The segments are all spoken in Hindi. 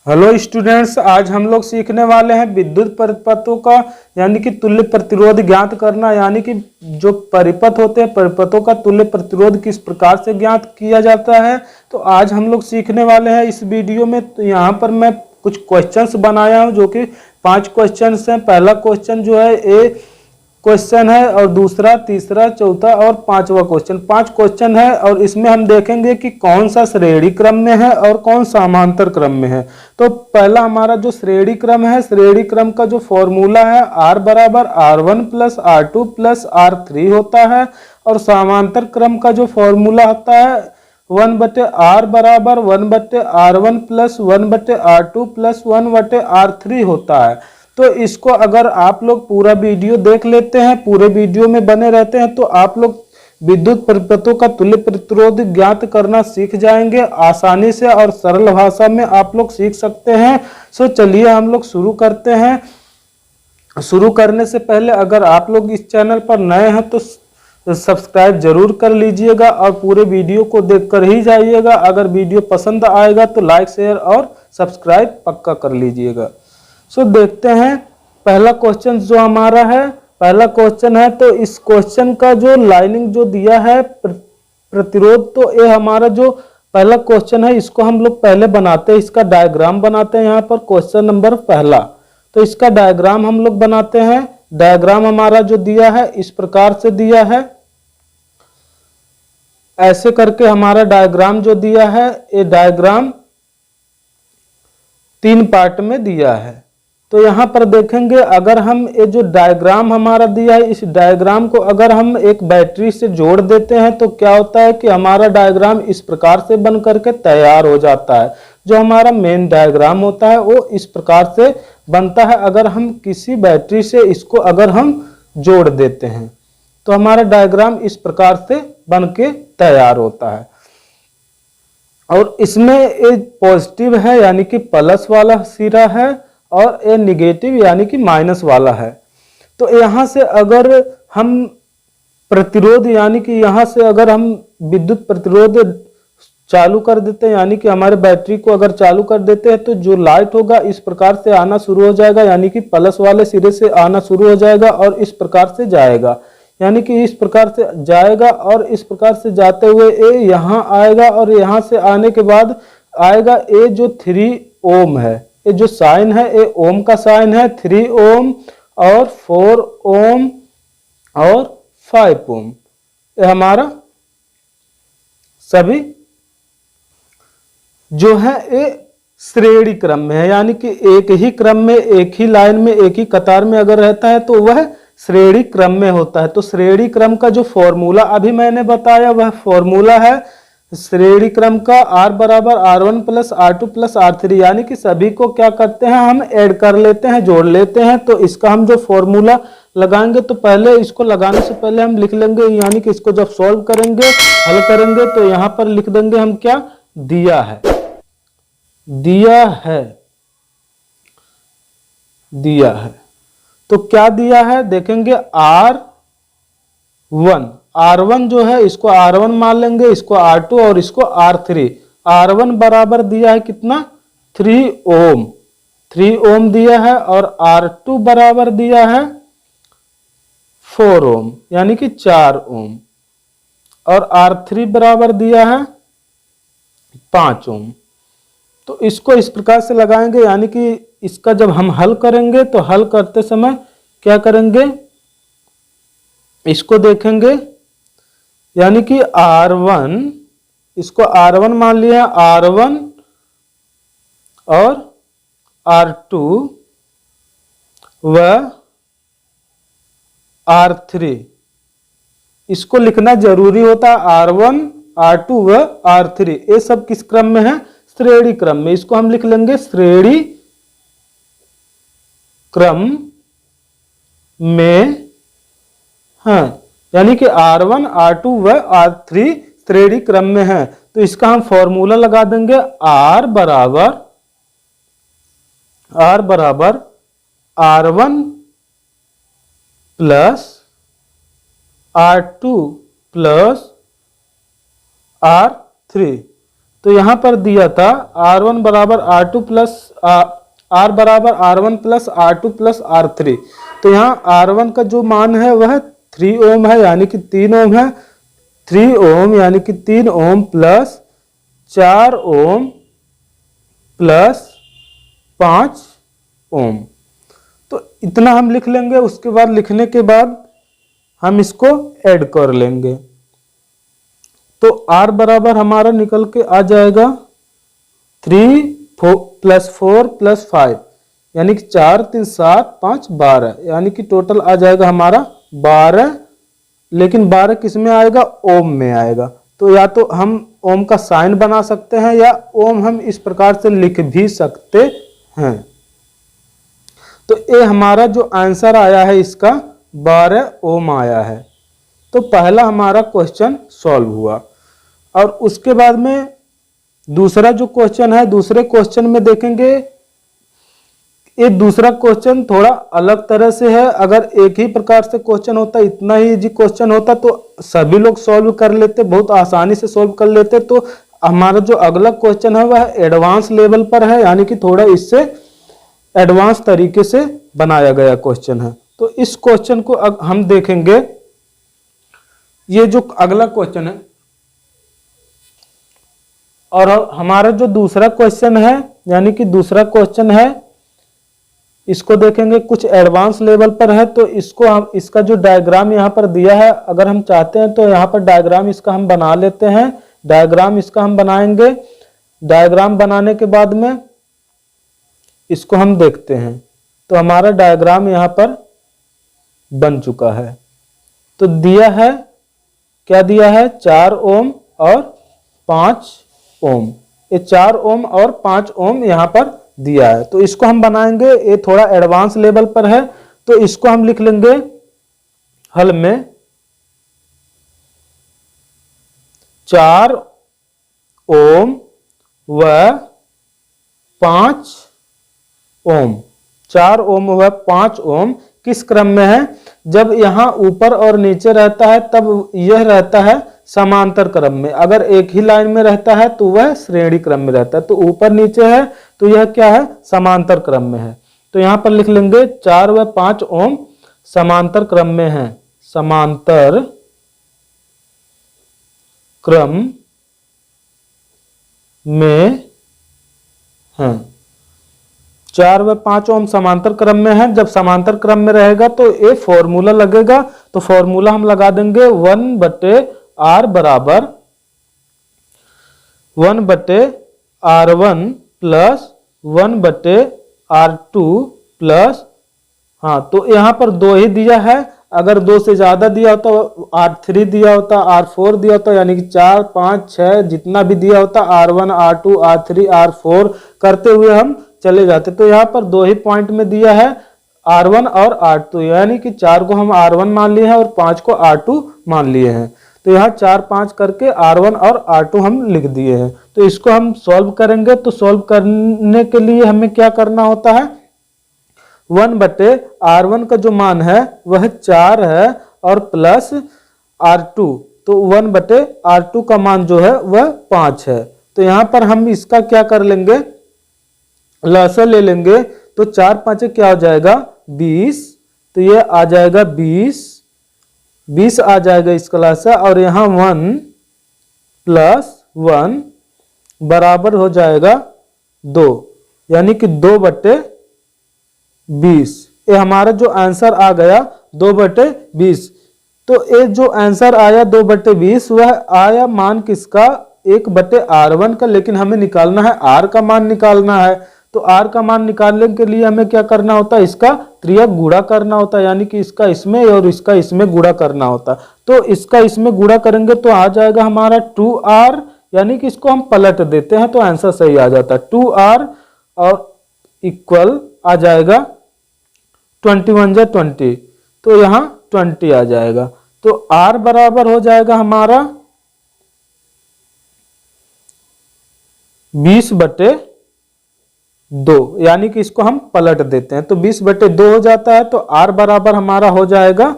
हेलो स्टूडेंट्स, आज हम लोग सीखने वाले हैं विद्युत परिपथों का यानी कि तुल्य प्रतिरोध ज्ञात करना। यानी कि जो परिपथ होते हैं, परिपथों का तुल्य प्रतिरोध किस प्रकार से ज्ञात किया जाता है, तो आज हम लोग सीखने वाले हैं इस वीडियो में। तो यहाँ पर मैं कुछ क्वेश्चंस बनाया हूँ जो कि 5 क्वेश्चंस हैं। पहला क्वेश्चन जो है ए क्वेश्चन है और दूसरा, तीसरा, चौथा और पांचवा क्वेश्चन। 5 क्वेश्चन है और इसमें हम देखेंगे कि कौन सा श्रेणी क्रम में है और कौन समांतर क्रम में है। तो पहला हमारा जो श्रेणी क्रम है, श्रेणी क्रम का जो फॉर्मूला है R बराबर R1 plus R2 plus R3 होता है। और समांतर क्रम का जो फॉर्मूला होता है 1/R बराबर 1/R1 plus 1/R2 plus 1/R3 होता है। तो इसको अगर आप लोग पूरा वीडियो देख लेते हैं, पूरे वीडियो में बने रहते हैं, तो आप लोग विद्युत परिपथों का तुल्य प्रतिरोध ज्ञात करना सीख जाएंगे आसानी से और सरल भाषा में आप लोग सीख सकते हैं। सो चलिए हम लोग शुरू करते हैं। शुरू करने से पहले अगर आप लोग इस चैनल पर नए हैं तो सब्सक्राइब जरूर कर लीजिएगा और पूरे वीडियो को देखकर ही जाइएगा। अगर वीडियो पसंद आएगा तो लाइक, शेयर और सब्सक्राइब पक्का कर लीजिएगा। सो देखते हैं पहला क्वेश्चन जो हमारा है। पहला क्वेश्चन है तो इस क्वेश्चन का जो लाइनिंग जो दिया है प्रतिरोध, तो ये हमारा जो पहला क्वेश्चन है इसको हम लोग पहले बनाते हैं, इसका डायग्राम बनाते हैं। यहाँ पर क्वेश्चन नंबर पहला, तो इसका डायग्राम हम लोग बनाते हैं। डायग्राम हमारा जो दिया है इस प्रकार से दिया है, ऐसे करके हमारा डायग्राम जो दिया है, ये डायग्राम 3 पार्ट में दिया है। तो यहाँ पर देखेंगे अगर हम ये जो डायग्राम हमारा दिया है, इस डायग्राम को अगर हम एक बैटरी से जोड़ देते हैं तो क्या होता है कि हमारा डायग्राम इस प्रकार से बन करके तैयार हो जाता है। जो हमारा मेन डायग्राम होता है वो इस प्रकार से बनता है। अगर हम किसी बैटरी से इसको अगर हम जोड़ देते हैं तो हमारा डायग्राम इस प्रकार से बन के तैयार होता है। और इसमें एक पॉजिटिव है यानी कि प्लस वाला सिरा है और ये निगेटिव यानी कि माइनस वाला है। तो यहाँ से अगर हम प्रतिरोध यानी कि यहाँ से अगर हम विद्युत प्रतिरोध चालू कर देते हैं, यानी कि हमारे बैटरी को अगर चालू कर देते हैं तो जो लाइट होगा इस प्रकार से आना शुरू हो जाएगा, यानी कि प्लस वाले सिरे से आना शुरू हो जाएगा और इस प्रकार से जाएगा, यानी कि इस प्रकार से जाएगा और इस प्रकार से जाते हुए ए यहाँ आएगा और यहाँ से आने के बाद आएगा ए जो 3 ओम है। ये जो साइन है ये ओम का साइन है, 3 ओम और 4 ओम और 5 ओम। ये हमारा सभी जो है ये श्रेणी क्रम में है, यानी कि एक ही क्रम में, एक ही लाइन में, एक ही कतार में अगर रहता है तो वह श्रेणी क्रम में होता है। तो श्रेणी क्रम का जो फॉर्मूला अभी मैंने बताया वह फॉर्मूला है श्रेणी क्रम का R बराबर R1 plus R2 plus R3, यानी कि सभी को क्या करते हैं हम ऐड कर लेते हैं, जोड़ लेते हैं। तो इसका हम जो फॉर्मूला लगाएंगे तो पहले इसको लगाने से पहले हम लिख लेंगे, यानी कि इसको जब सॉल्व करेंगे, हल करेंगे तो यहाँ पर लिख देंगे हम क्या दिया है, दिया है, दिया है। तो क्या दिया है देखेंगे R1 जो है इसको R1 मान लेंगे, इसको R2 और इसको R3। R1 बराबर दिया है कितना 3 ओम, 3 ओम दिया है और R2 बराबर दिया है 4 ओम यानी कि 4 ओम और R3 बराबर दिया है 5 ओम। तो इसको इस प्रकार से लगाएंगे, यानी कि इसका जब हम हल करेंगे तो हल करते समय क्या करेंगे, इसको देखेंगे, यानी कि R1, इसको R1 मान लिया, R1 और R2 व R3 इसको लिखना जरूरी होता है। R1, R2 व R3 ये सब किस क्रम में है, श्रेणी क्रम में। इसको हम लिख लेंगे श्रेणी क्रम में है, यानी कि R1, R2 व R3 श्रेणी क्रम में है। तो इसका हम फॉर्मूला लगा देंगे R बराबर R1 plus R2 plus R3। तो यहाँ पर दिया था R1 बराबर R2 प्लस R बराबर R1 plus R2 plus R3। तो यहाँ R1 का जो मान है वह 3 ओम है, यानी कि 3 ओम है। 3 ओम यानी कि 3 ओम प्लस 4 ओम प्लस 5 ओम। तो इतना हम लिख लेंगे। उसके बाद लिखने के बाद हम इसको ऐड कर लेंगे। तो R बराबर हमारा निकल के आ जाएगा 3 प्लस 4 प्लस 5, यानी कि 4 3 7 5 12, यानी कि टोटल आ जाएगा हमारा 12। लेकिन 12 किस में आएगा? ओम में आएगा। तो या तो हम ओम का साइन बना सकते हैं या ओम हम इस प्रकार से लिख भी सकते हैं। तो ये हमारा जो आंसर आया है इसका 12 ओम आया है। तो पहला हमारा क्वेश्चन सॉल्व हुआ। और उसके बाद में दूसरा जो क्वेश्चन है, दूसरे क्वेश्चन में देखेंगे ये दूसरा क्वेश्चन थोड़ा अलग तरह से है। अगर एक ही प्रकार से क्वेश्चन होता, इतना ही इजी क्वेश्चन होता तो सभी लोग सॉल्व कर लेते, बहुत आसानी से सॉल्व कर लेते। तो हमारा जो अगला क्वेश्चन है वह एडवांस लेवल पर है, यानी कि थोड़ा इससे एडवांस तरीके से बनाया गया क्वेश्चन है। तो इस क्वेश्चन को हम देखेंगे। ये जो अगला क्वेश्चन है और हमारा जो दूसरा क्वेश्चन है, यानी कि दूसरा क्वेश्चन है, इसको देखेंगे कुछ एडवांस लेवल पर है। तो इसको हम इसका जो डायग्राम यहाँ पर दिया है, अगर हम चाहते हैं तो यहाँ पर डायग्राम इसका हम बना लेते हैं। डायग्राम इसका हम बनाएंगे। डायग्राम बनाने के बाद में इसको हम देखते हैं। तो हमारा डायग्राम यहाँ पर बन चुका है। तो दिया है, क्या दिया है? 4 ओम और 5 ओम। ये 4 ओम और 5 ओम यहाँ पर दिया है। तो इसको हम बनाएंगे। ये थोड़ा एडवांस लेवल पर है, तो इसको हम लिख लेंगे हल में 4 ओम व 5 ओम। 4 ओम व 5 ओम किस क्रम में है? जब यहाँ ऊपर और नीचे रहता है तब यह रहता है समांतर क्रम में। अगर एक ही लाइन में रहता है तो वह श्रेणी क्रम में रहता है। तो ऊपर नीचे है तो यह क्या है? समांतर क्रम में है। तो यहाँ पर लिख लेंगे 4 व 5 ओम समांतर क्रम में है। समांतर क्रम में है। 4 व 5 ओम समांतर क्रम में है। जब समांतर क्रम में रहेगा तो ये फॉर्मूला लगेगा। तो फॉर्मूला हम लगा देंगे 1/R बराबर 1/R1 प्लस 1/R2 प्लस, हाँ तो यहाँ पर 2 ही दिया है। अगर 2 से ज्यादा दिया होता, R3 दिया होता, R4 दिया होता, यानी कि 4 5 6 जितना भी दिया होता, R1 R2 R3 R4 करते हुए हम चले जाते। तो यहाँ पर 2 ही पॉइंट में दिया है, R1 और R2, यानी कि 4 को हम R1 मान लिए हैं और 5 को R2 मान लिए हैं। तो यहाँ 4 5 करके R1 और R2 हम लिख दिए हैं। तो इसको हम सॉल्व करेंगे। तो सॉल्व करने के लिए हमें क्या करना होता है? 1/R1 का जो मान है वह 4 है और प्लस R2, तो 1/R2 का मान जो है वह 5 है। तो यहाँ पर हम इसका क्या कर लेंगे? लसा ले लेंगे। तो 4 5 क्या हो जाएगा? 20। तो ये आ जाएगा 20 आ जाएगा इसका लसा। और यहाँ 1 प्लस 1 बराबर हो जाएगा 2, यानी कि 2/20। ये हमारा जो आंसर आ गया 2/20। तो ये जो आंसर आया 2/20 वह आया मान किसका? 1/R1 का। लेकिन हमें निकालना है R का मान निकालना है। तो R का मान निकालने के लिए हमें क्या करना होता है? इसका त्रियक गुणा करना होता है, यानी कि इसका इसमें और इसका इसमें गुणा करना होता है। तो इसका इसमें गुणा करेंगे तो आ जाएगा हमारा 2R, यानी कि इसको हम पलट देते हैं तो आंसर सही आ जाता है। 2R और इक्वल आ जाएगा 21 जा 20, तो यहाँ 20 आ जाएगा। तो R बराबर हो जाएगा हमारा 20/2, यानी कि इसको हम पलट देते हैं तो 20/2 हो जाता है। तो R बराबर हमारा हो जाएगा,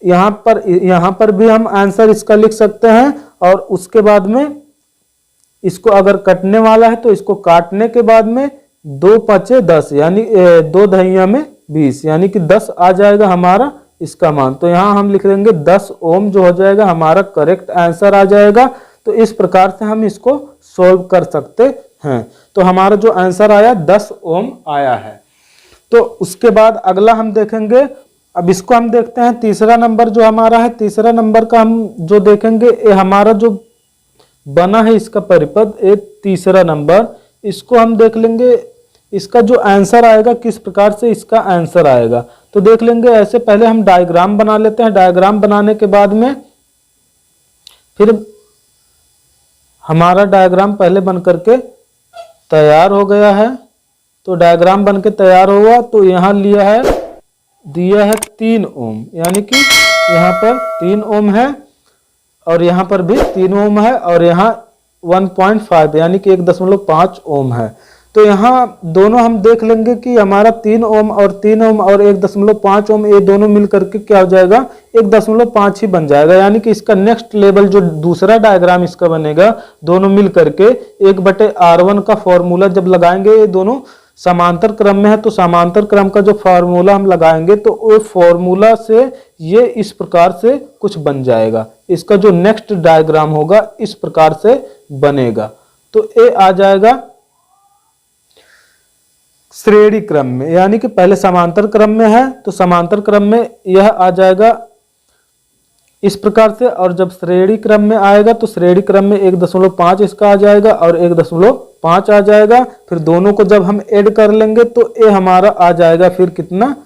यहाँ पर भी हम आंसर इसका लिख सकते हैं। और उसके बाद में इसको अगर कटने वाला है तो इसको काटने के बाद में 2 पचे 10 यानी 2 दहिया में 20 यानी कि 10 आ जाएगा हमारा इसका मान। तो यहाँ हम लिख देंगे 10 ओम जो हो जाएगा हमारा करेक्ट आंसर आ जाएगा। तो इस प्रकार से हम इसको सॉल्व कर सकते हैं। तो हमारा जो आंसर आया 10 ओम आया है। तो उसके बाद अगला हम देखेंगे, अब इसको हम देखते हैं तीसरा नंबर जो हमारा है। तीसरा नंबर का हम जो देखेंगे ये हमारा जो बना है इसका परिपथ, ये तीसरा नंबर, इसको हम देख लेंगे इसका जो आंसर आएगा किस प्रकार से इसका आंसर आएगा। तो देख लेंगे ऐसे, पहले हम डायग्राम बना लेते हैं। डायग्राम बनाने के बाद में फिर हमारा डायग्राम पहले बन करके तैयार हो गया है। तो डायग्राम बन के तैयार हुआ तो यहाँ दिया है 3 ओम, यानी कि यहाँ पर 3 ओम है और यहाँ पर भी 3 ओम है और यहाँ 1.5 यानी कि 1.5 ओम है। तो यहाँ दोनों हम देख लेंगे कि हमारा 3 ओम और 3 ओम और 1.5 ओम ये दोनों मिल करके क्या हो जाएगा 1.5 ही बन जाएगा। यानी कि इसका नेक्स्ट लेवल जो दूसरा डायग्राम इसका बनेगा दोनों मिल करके 1/R1 का फॉर्मूला जब लगाएंगे, ये दोनों समांतर क्रम में है तो समांतर क्रम का जो फॉर्मूला हम लगाएंगे तो वो फॉर्मूला से ये इस प्रकार से कुछ बन जाएगा। इसका जो नेक्स्ट डायग्राम होगा इस प्रकार से बनेगा। तो ये आ जाएगा श्रेणी क्रम में, यानी कि पहले समांतर क्रम में है तो समांतर क्रम में यह आ जाएगा इस प्रकार से, और जब श्रेणी क्रम में आएगा तो श्रेणी क्रम में 1.5 इसका आ जाएगा और 1.5 आ जाएगा। फिर दोनों को जब हम ऐड कर लेंगे तो ये हमारा आ जाएगा फिर कितना,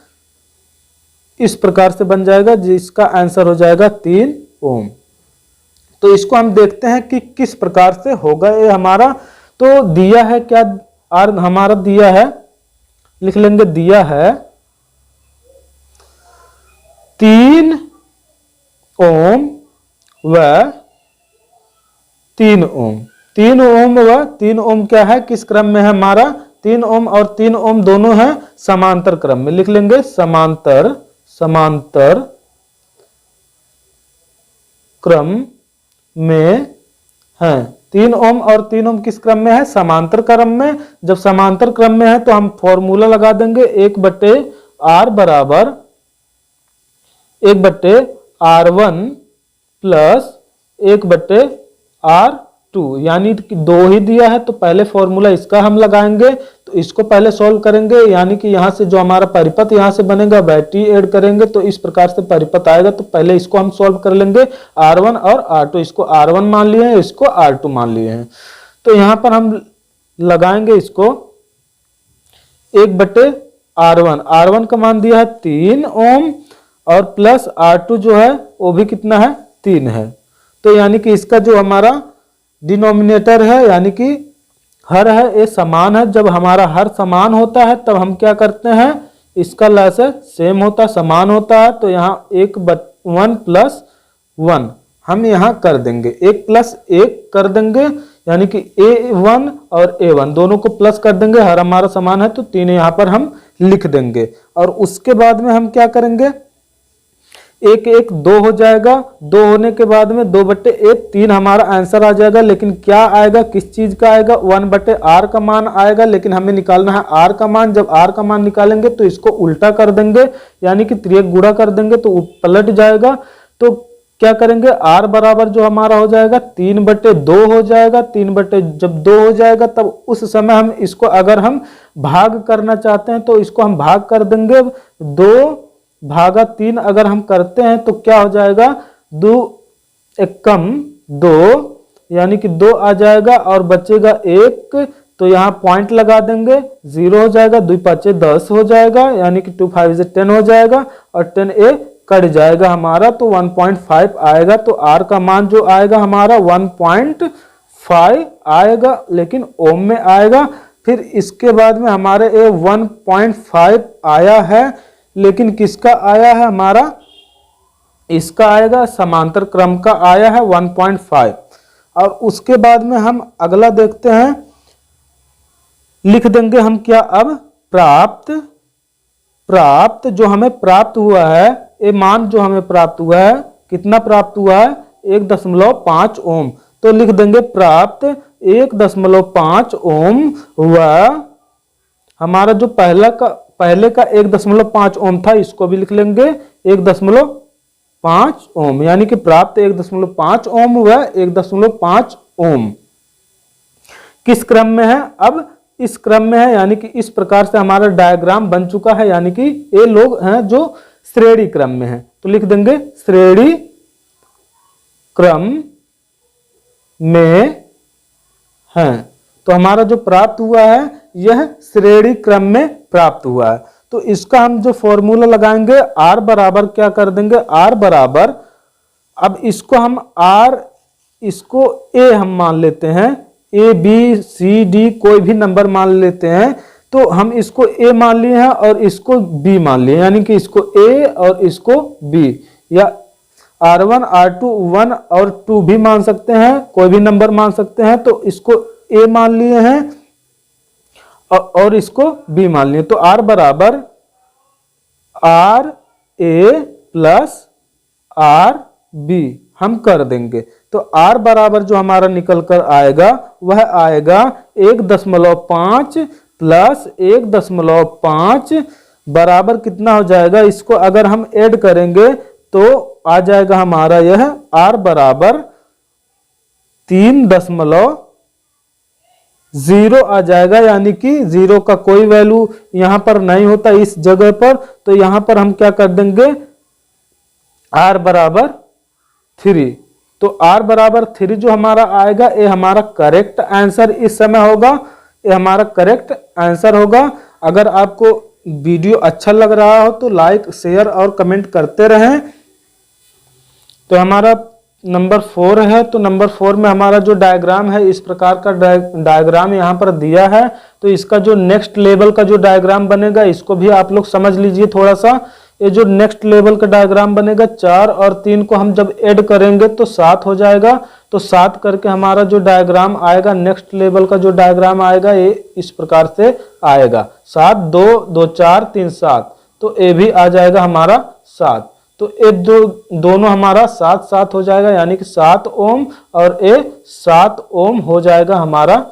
इस प्रकार से बन जाएगा जिसका आंसर हो जाएगा 3 ओम। तो इसको हम देखते हैं कि किस प्रकार से होगा ये हमारा। तो दिया है क्या, आर हमारा दिया है, लिख लेंगे दिया है 3 ओम व 3 ओम। 3 ओम व 3 ओम क्या है, किस क्रम में है हमारा, 3 ओम और 3 ओम दोनों है समांतर क्रम में। लिख लेंगे समांतर क्रम में है। 3 ओम और 3 ओम किस क्रम में है, समांतर क्रम में। जब समांतर क्रम में है तो हम फॉर्मूला लगा देंगे 1/R बराबर 1/R1 प्लस 1/R2, यानी कि 2 ही दिया है तो पहले फॉर्मूला इसका हम लगाएंगे। तो इसको पहले सॉल्व करेंगे, यानी कि यहाँ से जो हमारा परिपथ यहाँ से बनेगा बैटरी ऐड करेंगे तो इस प्रकार से परिपथ आएगा। तो पहले इसको हम सॉल्व कर लेंगे R1 और R2, इसको R1 मान लिए हैं, इसको R2 मान लिए हैं। तो यहाँ पर हम लगाएंगे इसको 1/R1, R1 का मान दिया है 3 ओम और प्लस R2 जो है वो भी कितना है 3 है। तो यानी कि इसका जो हमारा डिनोमिनेटर है यानी कि हर है ये समान है। जब हमारा हर समान होता है तब हम क्या करते हैं, इसका लसागु सेम होता है, समान होता है। तो यहाँ 1 प्लस 1 हम यहाँ कर देंगे, 1 प्लस 1 कर देंगे, यानी कि A1 और A1 दोनों को प्लस कर देंगे। हर हमारा समान है तो 3 यहाँ पर हम लिख देंगे। और उसके बाद में हम क्या करेंगे, 1 1 2 हो जाएगा, 2 होने के बाद में 2/1 3 हमारा आंसर आ जाएगा। लेकिन क्या आएगा, किस चीज का आएगा, 1/R का मान आएगा। लेकिन हमें निकालना है R का मान। जब R का मान निकालेंगे तो इसको उल्टा कर देंगे, यानी कि 3 गुणा कर देंगे तो पलट जाएगा। तो क्या करेंगे, R बराबर जो हमारा हो जाएगा 3/2 हो जाएगा। जब 2 हो जाएगा तब उस समय हम इसको अगर हम भाग करना चाहते हैं तो इसको हम भाग कर देंगे। 2/3 अगर हम करते हैं तो क्या हो जाएगा, 2 एकम 2 यानी कि 2 आ जाएगा और बचेगा 1। तो यहाँ पॉइंट लगा देंगे, 0 हो जाएगा, 2 5 10 हो जाएगा, यानी कि 2 5 10 हो जाएगा और 10 ए कट जाएगा हमारा तो 1.5 आएगा। तो R का मान जो आएगा हमारा 1.5 आएगा, लेकिन ओम में आएगा। फिर इसके बाद में हमारे 1.5 आया है, लेकिन किसका आया है हमारा, इसका आएगा समांतर क्रम का आया है 1.5। और उसके बाद में हम अगला देखते हैं, लिख देंगे हम क्या, अब प्राप्त जो हमें प्राप्त हुआ है, ये मान जो हमें प्राप्त हुआ है, कितना प्राप्त हुआ है 1.5 ओम। तो लिख देंगे प्राप्त 1.5 ओम व हमारा जो पहले का 1.5 ओम था, इसको भी लिख लेंगे 1.5 ओम, यानी कि प्राप्त 1.5 ओम व 1.5 ओम किस क्रम में है? अब इस क्रम में है, यानी कि इस प्रकार से हमारा डायग्राम बन चुका है, यानी कि ये लोग हैं जो श्रेणी क्रम में है। तो लिख देंगे श्रेणी क्रम में है। तो हमारा जो प्राप्त हुआ है यह श्रेणी क्रम में प्राप्त हुआ है। तो इसका हम जो फॉर्मूला लगाएंगे R बराबर क्या कर देंगे, R बराबर, अब इसको हम R, इसको A हम मान लेते हैं, A B C D कोई भी नंबर मान लेते हैं। तो हम इसको A मान लिए हैं और इसको B मान लिए, यानी कि इसको A और इसको B, या R1 R2 1 और 2 भी मान सकते हैं, कोई भी नंबर मान सकते हैं। तो इसको A मान लिए हैं और इसको B मान लिए। तो R बराबर R A plus R B हम कर देंगे। तो R बराबर जो हमारा निकल कर आएगा वह आएगा 1.5 प्लस 1.5 बराबर कितना हो जाएगा, इसको अगर हम ऐड करेंगे तो आ जाएगा हमारा यह R बराबर 3.0 आ जाएगा, यानी कि 0 का कोई वैल्यू यहां पर नहीं होता इस जगह पर। तो यहां पर हम क्या कर देंगे, R बराबर 3। तो R बराबर 3 जो हमारा आएगा ये हमारा करेक्ट आंसर इस समय होगा, ये हमारा करेक्ट आंसर होगा। अगर आपको वीडियो अच्छा लग रहा हो तो लाइक शेयर और कमेंट करते रहें। तो हमारा नंबर 4 है। तो नंबर 4 में हमारा जो डायग्राम है इस प्रकार का डायग्राम यहाँ पर दिया है। तो इसका जो नेक्स्ट लेवल का जो डायग्राम बनेगा इसको भी आप लोग समझ लीजिए थोड़ा सा। ये जो नेक्स्ट लेवल का डायग्राम बनेगा, 4 और 3 को हम जब ऐड करेंगे तो 7 हो जाएगा। तो 7 करके हमारा जो डायग्राम आएगा, नेक्स्ट लेवल का जो डायग्राम आएगा ये इस प्रकार से आएगा, 7 2 2 4 3 7। तो ये भी आ जाएगा हमारा 7। तो ये दोनों हमारा 7 7 हो जाएगा, यानी कि 7 ओम और ये 7 ओम हो जाएगा हमारा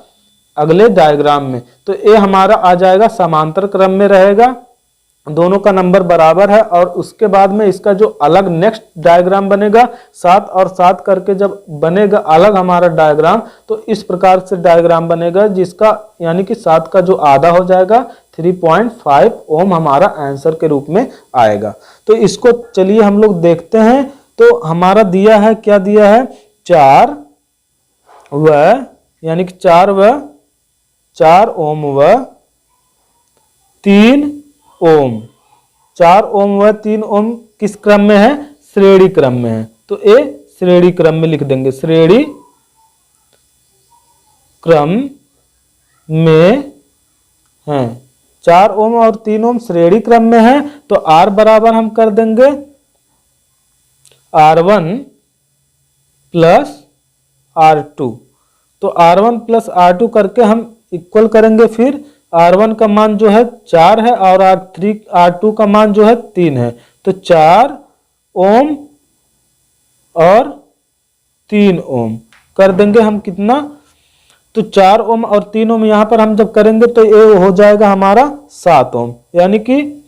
अगले डायग्राम में। तो ये हमारा आ जाएगा समांतर क्रम में रहेगा, दोनों का नंबर बराबर है। और उसके बाद में इसका जो अलग नेक्स्ट डायग्राम बनेगा, 7 और 7 करके जब बनेगा अलग हमारा डायग्राम, तो इस प्रकार से डायग्राम बनेगा जिसका यानी कि 7 का जो आधा हो जाएगा 3.5 ओम हमारा आंसर के रूप में आएगा। तो इसको चलिए हम लोग देखते हैं। तो हमारा दिया है, क्या दिया है, 4 व यानी कि 4 ओम व 3 ओम, 4 ओम व 3 ओम किस क्रम में है, श्रेणी क्रम में है। तो ये श्रेणी क्रम में लिख देंगे, श्रेणी क्रम में है। 4 ओम और 3 ओम श्रेणी क्रम में है। तो R बराबर हम कर देंगे R1 प्लस R2। तो R1 प्लस R2 करके हम इक्वल करेंगे, फिर R1 का मान जो है 4 है और R2 का मान जो है 3 है। तो 4 ओम और 3 ओम कर देंगे हम कितना, तो 4 ओम और 3 ओम यहां पर हम जब करेंगे तो ये हो जाएगा हमारा 7 ओम, यानी कि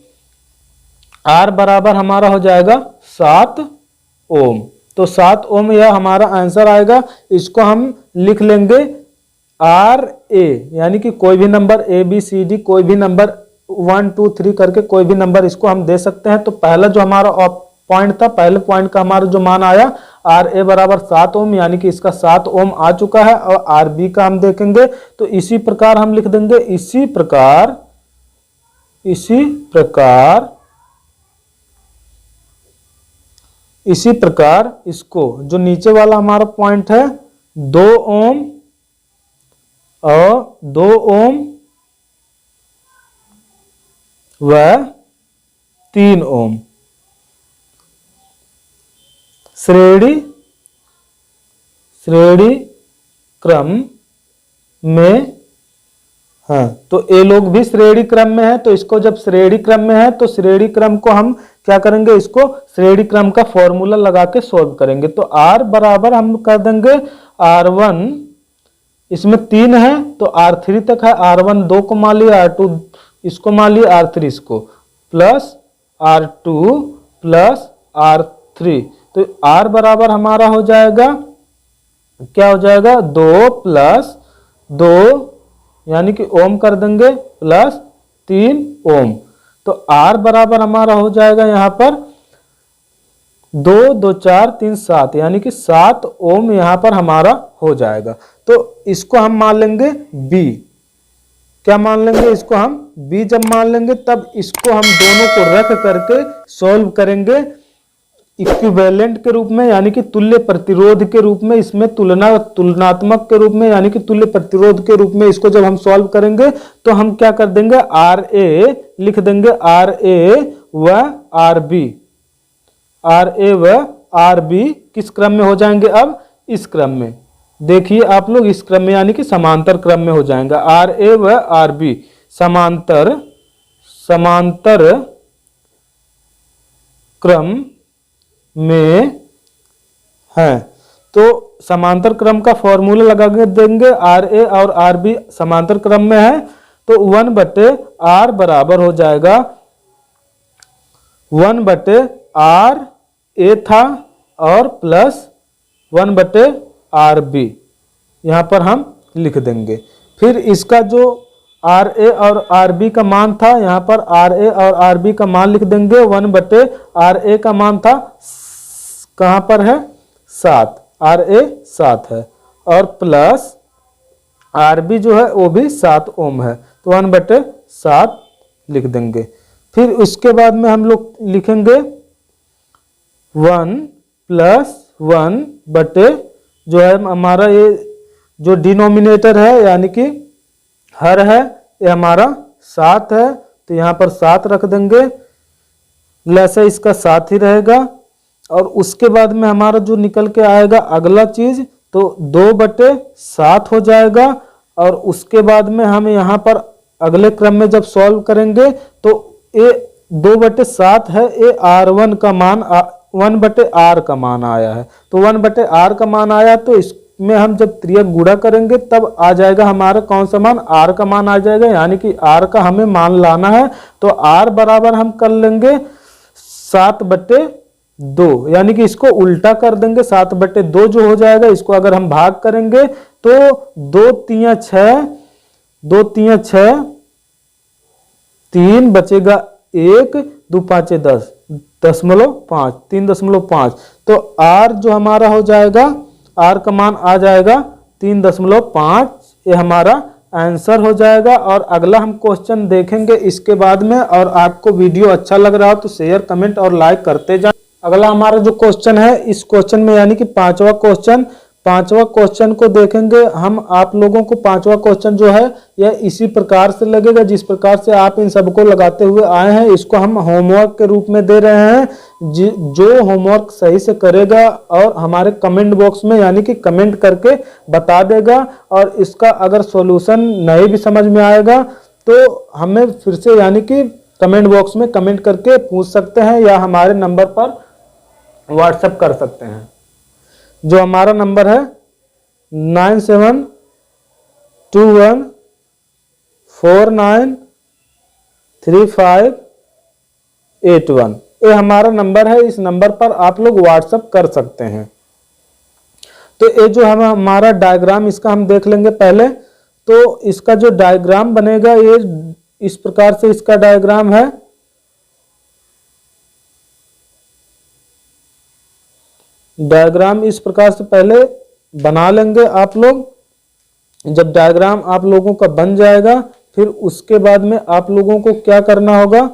R बराबर हमारा हो जाएगा 7 ओम। तो 7 ओम यह हमारा आंसर आएगा। इसको हम लिख लेंगे R A, यानी कि कोई भी number A B C D, कोई भी नंबर 1 2 3 करके कोई भी नंबर इसको हम दे सकते हैं। तो पहला जो हमारा पॉइंट था, पहले पॉइंट का हमारा जो मान आया R A बराबर 7 ओम, यानी कि इसका 7 ओम आ चुका है। और R B का हम देखेंगे तो इसी प्रकार हम लिख देंगे, इसी प्रकार इसको जो नीचे वाला हमारा पॉइंट है 2 ओम और 2 ओम व 3 ओम श्रेणी क्रम में है। तो ये लोग भी श्रेणी क्रम में है। तो इसको जब श्रेणी क्रम में है तो श्रेणी क्रम को हम क्या करेंगे, इसको श्रेणी क्रम का फॉर्मूला लगा के सॉल्व करेंगे। तो R बराबर हम कर देंगे R1 इसमें 3 है तो R3 तक है, R1 2 को मान लिया, R2 इसको मान लिया, R3 इसको, प्लस R2 प्लस R3। तो R बराबर हमारा हो जाएगा, क्या हो जाएगा, 2 प्लस 2 यानी कि ओम कर देंगे प्लस 3 ओम। तो R बराबर हमारा हो जाएगा यहाँ पर 2 2 4 3 7 यानी कि 7 ओम यहाँ पर हमारा हो जाएगा। तो इसको हम मान लेंगे B। क्या मान लेंगे, इसको हम B जब मान लेंगे तब इसको हम दोनों को रख करके सॉल्व करेंगे इक्विवेलेंट के रूप में, यानी कि तुल्य प्रतिरोध के रूप में। इसमें तुलनात्मक के रूप में यानी कि तुल्य प्रतिरोध के रूप में इसको जब हम सॉल्व करेंगे तो हम क्या कर देंगे, RA लिख देंगे, RA व RB, RA व RB किस क्रम में हो जाएंगे, अब इस क्रम में। देखिए आप लोग इस क्रम में यानी कि समांतर क्रम में हो जाएंगे, RA व RB समांतर क्रम में है। तो समांतर क्रम का फॉर्मूला लगा के देंगे, RA और RB समांतर क्रम में है तो 1/R बराबर हो जाएगा 1/RA था और प्लस 1/RB यहाँ पर हम लिख देंगे। फिर इसका जो RA और RB का मान था, यहाँ पर RA और RB का मान लिख देंगे, 1/RA का मान था कहाँ पर है, 7, RA 7 है और प्लस RB जो है वो भी 7 ओम है तो 1/7 लिख देंगे। फिर उसके बाद में हम लोग लिखेंगे 1 + 1 जो है हमारा ये जो डिनोमिनेटर है यानी कि हर है, ये हमारा 7 है तो यहाँ पर 7 रख देंगे, लैसा इसका 7 ही रहेगा। और उसके बाद में हमारा जो निकल के आएगा अगला चीज तो 2/7 हो जाएगा। और उसके बाद में हम यहाँ पर अगले क्रम में जब सॉल्व करेंगे तो ये 2/7 है, ये R1 का मान 1/R का मान आया है तो 1/R का मान आया तो इसमें हम जब त्रियक गुणा करेंगे तब आ जाएगा हमारा कौन सा मान, R का मान आ जाएगा, यानी कि R का हमें मान लाना है। तो R बराबर हम कर लेंगे 7/2 यानी कि इसको उल्टा कर देंगे, 7/2 जो हो जाएगा इसको अगर हम भाग करेंगे तो 2 3 6, 2 3 6, 3 बचेगा 1, 2 5 10, 0.5, 3.5। तो R जो हमारा हो जाएगा, R का मान आ जाएगा 3.5, ये हमारा आंसर हो जाएगा। और अगला हम क्वेश्चन देखेंगे इसके बाद में। और आपको वीडियो अच्छा लग रहा हो तो शेयर, कमेंट और लाइक करते जाएं। अगला हमारा जो क्वेश्चन है, इस क्वेश्चन में यानी कि पांचवा क्वेश्चन को देखेंगे हम। आप लोगों को पांचवा क्वेश्चन जो है यह इसी प्रकार से लगेगा जिस प्रकार से आप इन सबको लगाते हुए आए हैं। इसको हम होमवर्क के रूप में दे रहे हैं। जो होमवर्क सही से करेगा और हमारे कमेंट बॉक्स में यानी कि कमेंट करके बता देगा, और इसका अगर सॉल्यूशन नहीं भी समझ में आएगा तो हमें फिर से यानी कि कमेंट बॉक्स में कमेंट करके पूछ सकते हैं या हमारे नंबर पर व्हाट्सएप कर सकते हैं। जो हमारा नंबर है 9721493581, ये हमारा नंबर है। इस नंबर पर आप लोग व्हाट्सएप कर सकते हैं। तो ये जो हमारा डायग्राम इसका हम देख लेंगे पहले। तो इसका जो डायग्राम बनेगा ये इस प्रकार से इसका डायग्राम है। डायग्राम इस प्रकार से पहले बना लेंगे आप लोग। जब डायग्राम आप लोगों का बन जाएगा फिर उसके बाद में आप लोगों को क्या करना होगा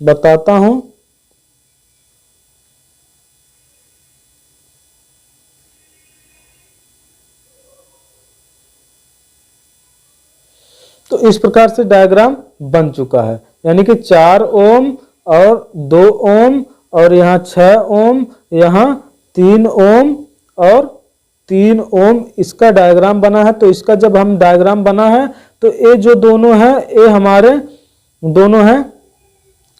बताता हूं। तो इस प्रकार से डायग्राम बन चुका है, यानी कि 4 ओम और 2 ओम और यहाँ 6 ओम, यहाँ 3 ओम और 3 ओम इसका डायग्राम बना है। तो इसका जब हम डायग्राम बना है तो ये जो दोनों हैं ये हमारे दोनों हैं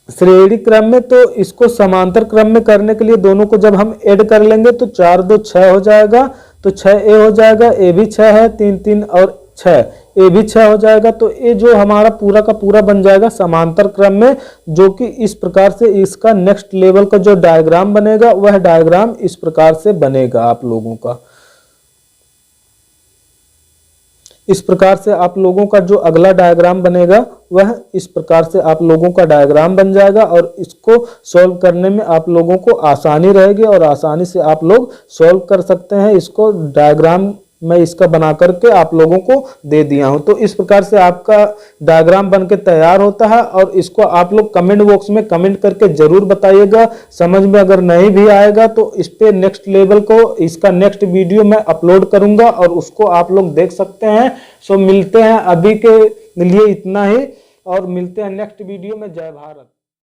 श्रेणी क्रम में। तो इसको समांतर क्रम में करने के लिए दोनों को जब हम ऐड कर लेंगे तो 4 2 6 हो जाएगा। तो 6A हो जाएगा, ए भी 6 है, 3 3 और 6, ए भी 6 हो जाएगा। तो ये जो हमारा पूरा का पूरा बन जाएगा समांतर क्रम में, जो कि इस प्रकार से इसका नेक्स्ट लेवल का जो डायग्राम बनेगा वह डायग्राम इस प्रकार से बनेगा आप लोगों का। इस प्रकार से आप लोगों का जो अगला डायग्राम बनेगा वह इस प्रकार से आप लोगों का डायग्राम बन जाएगा, और इसको सॉल्व करने में आप लोगों को आसानी रहेगी और आसानी से आप लोग सॉल्व कर सकते हैं। इसको डायग्राम मैं इसका बना करके आप लोगों को दे दिया हूं। तो इस प्रकार से आपका डायग्राम बनके तैयार होता है, और इसको आप लोग कमेंट बॉक्स में कमेंट करके जरूर बताइएगा। समझ में अगर नहीं भी आएगा तो इस पे नेक्स्ट लेवल को इसका नेक्स्ट वीडियो मैं अपलोड करूंगा और उसको आप लोग देख सकते हैं। सो मिलते हैं, अभी के लिए इतना ही, और मिलते हैं नेक्स्ट वीडियो में। जय भारत।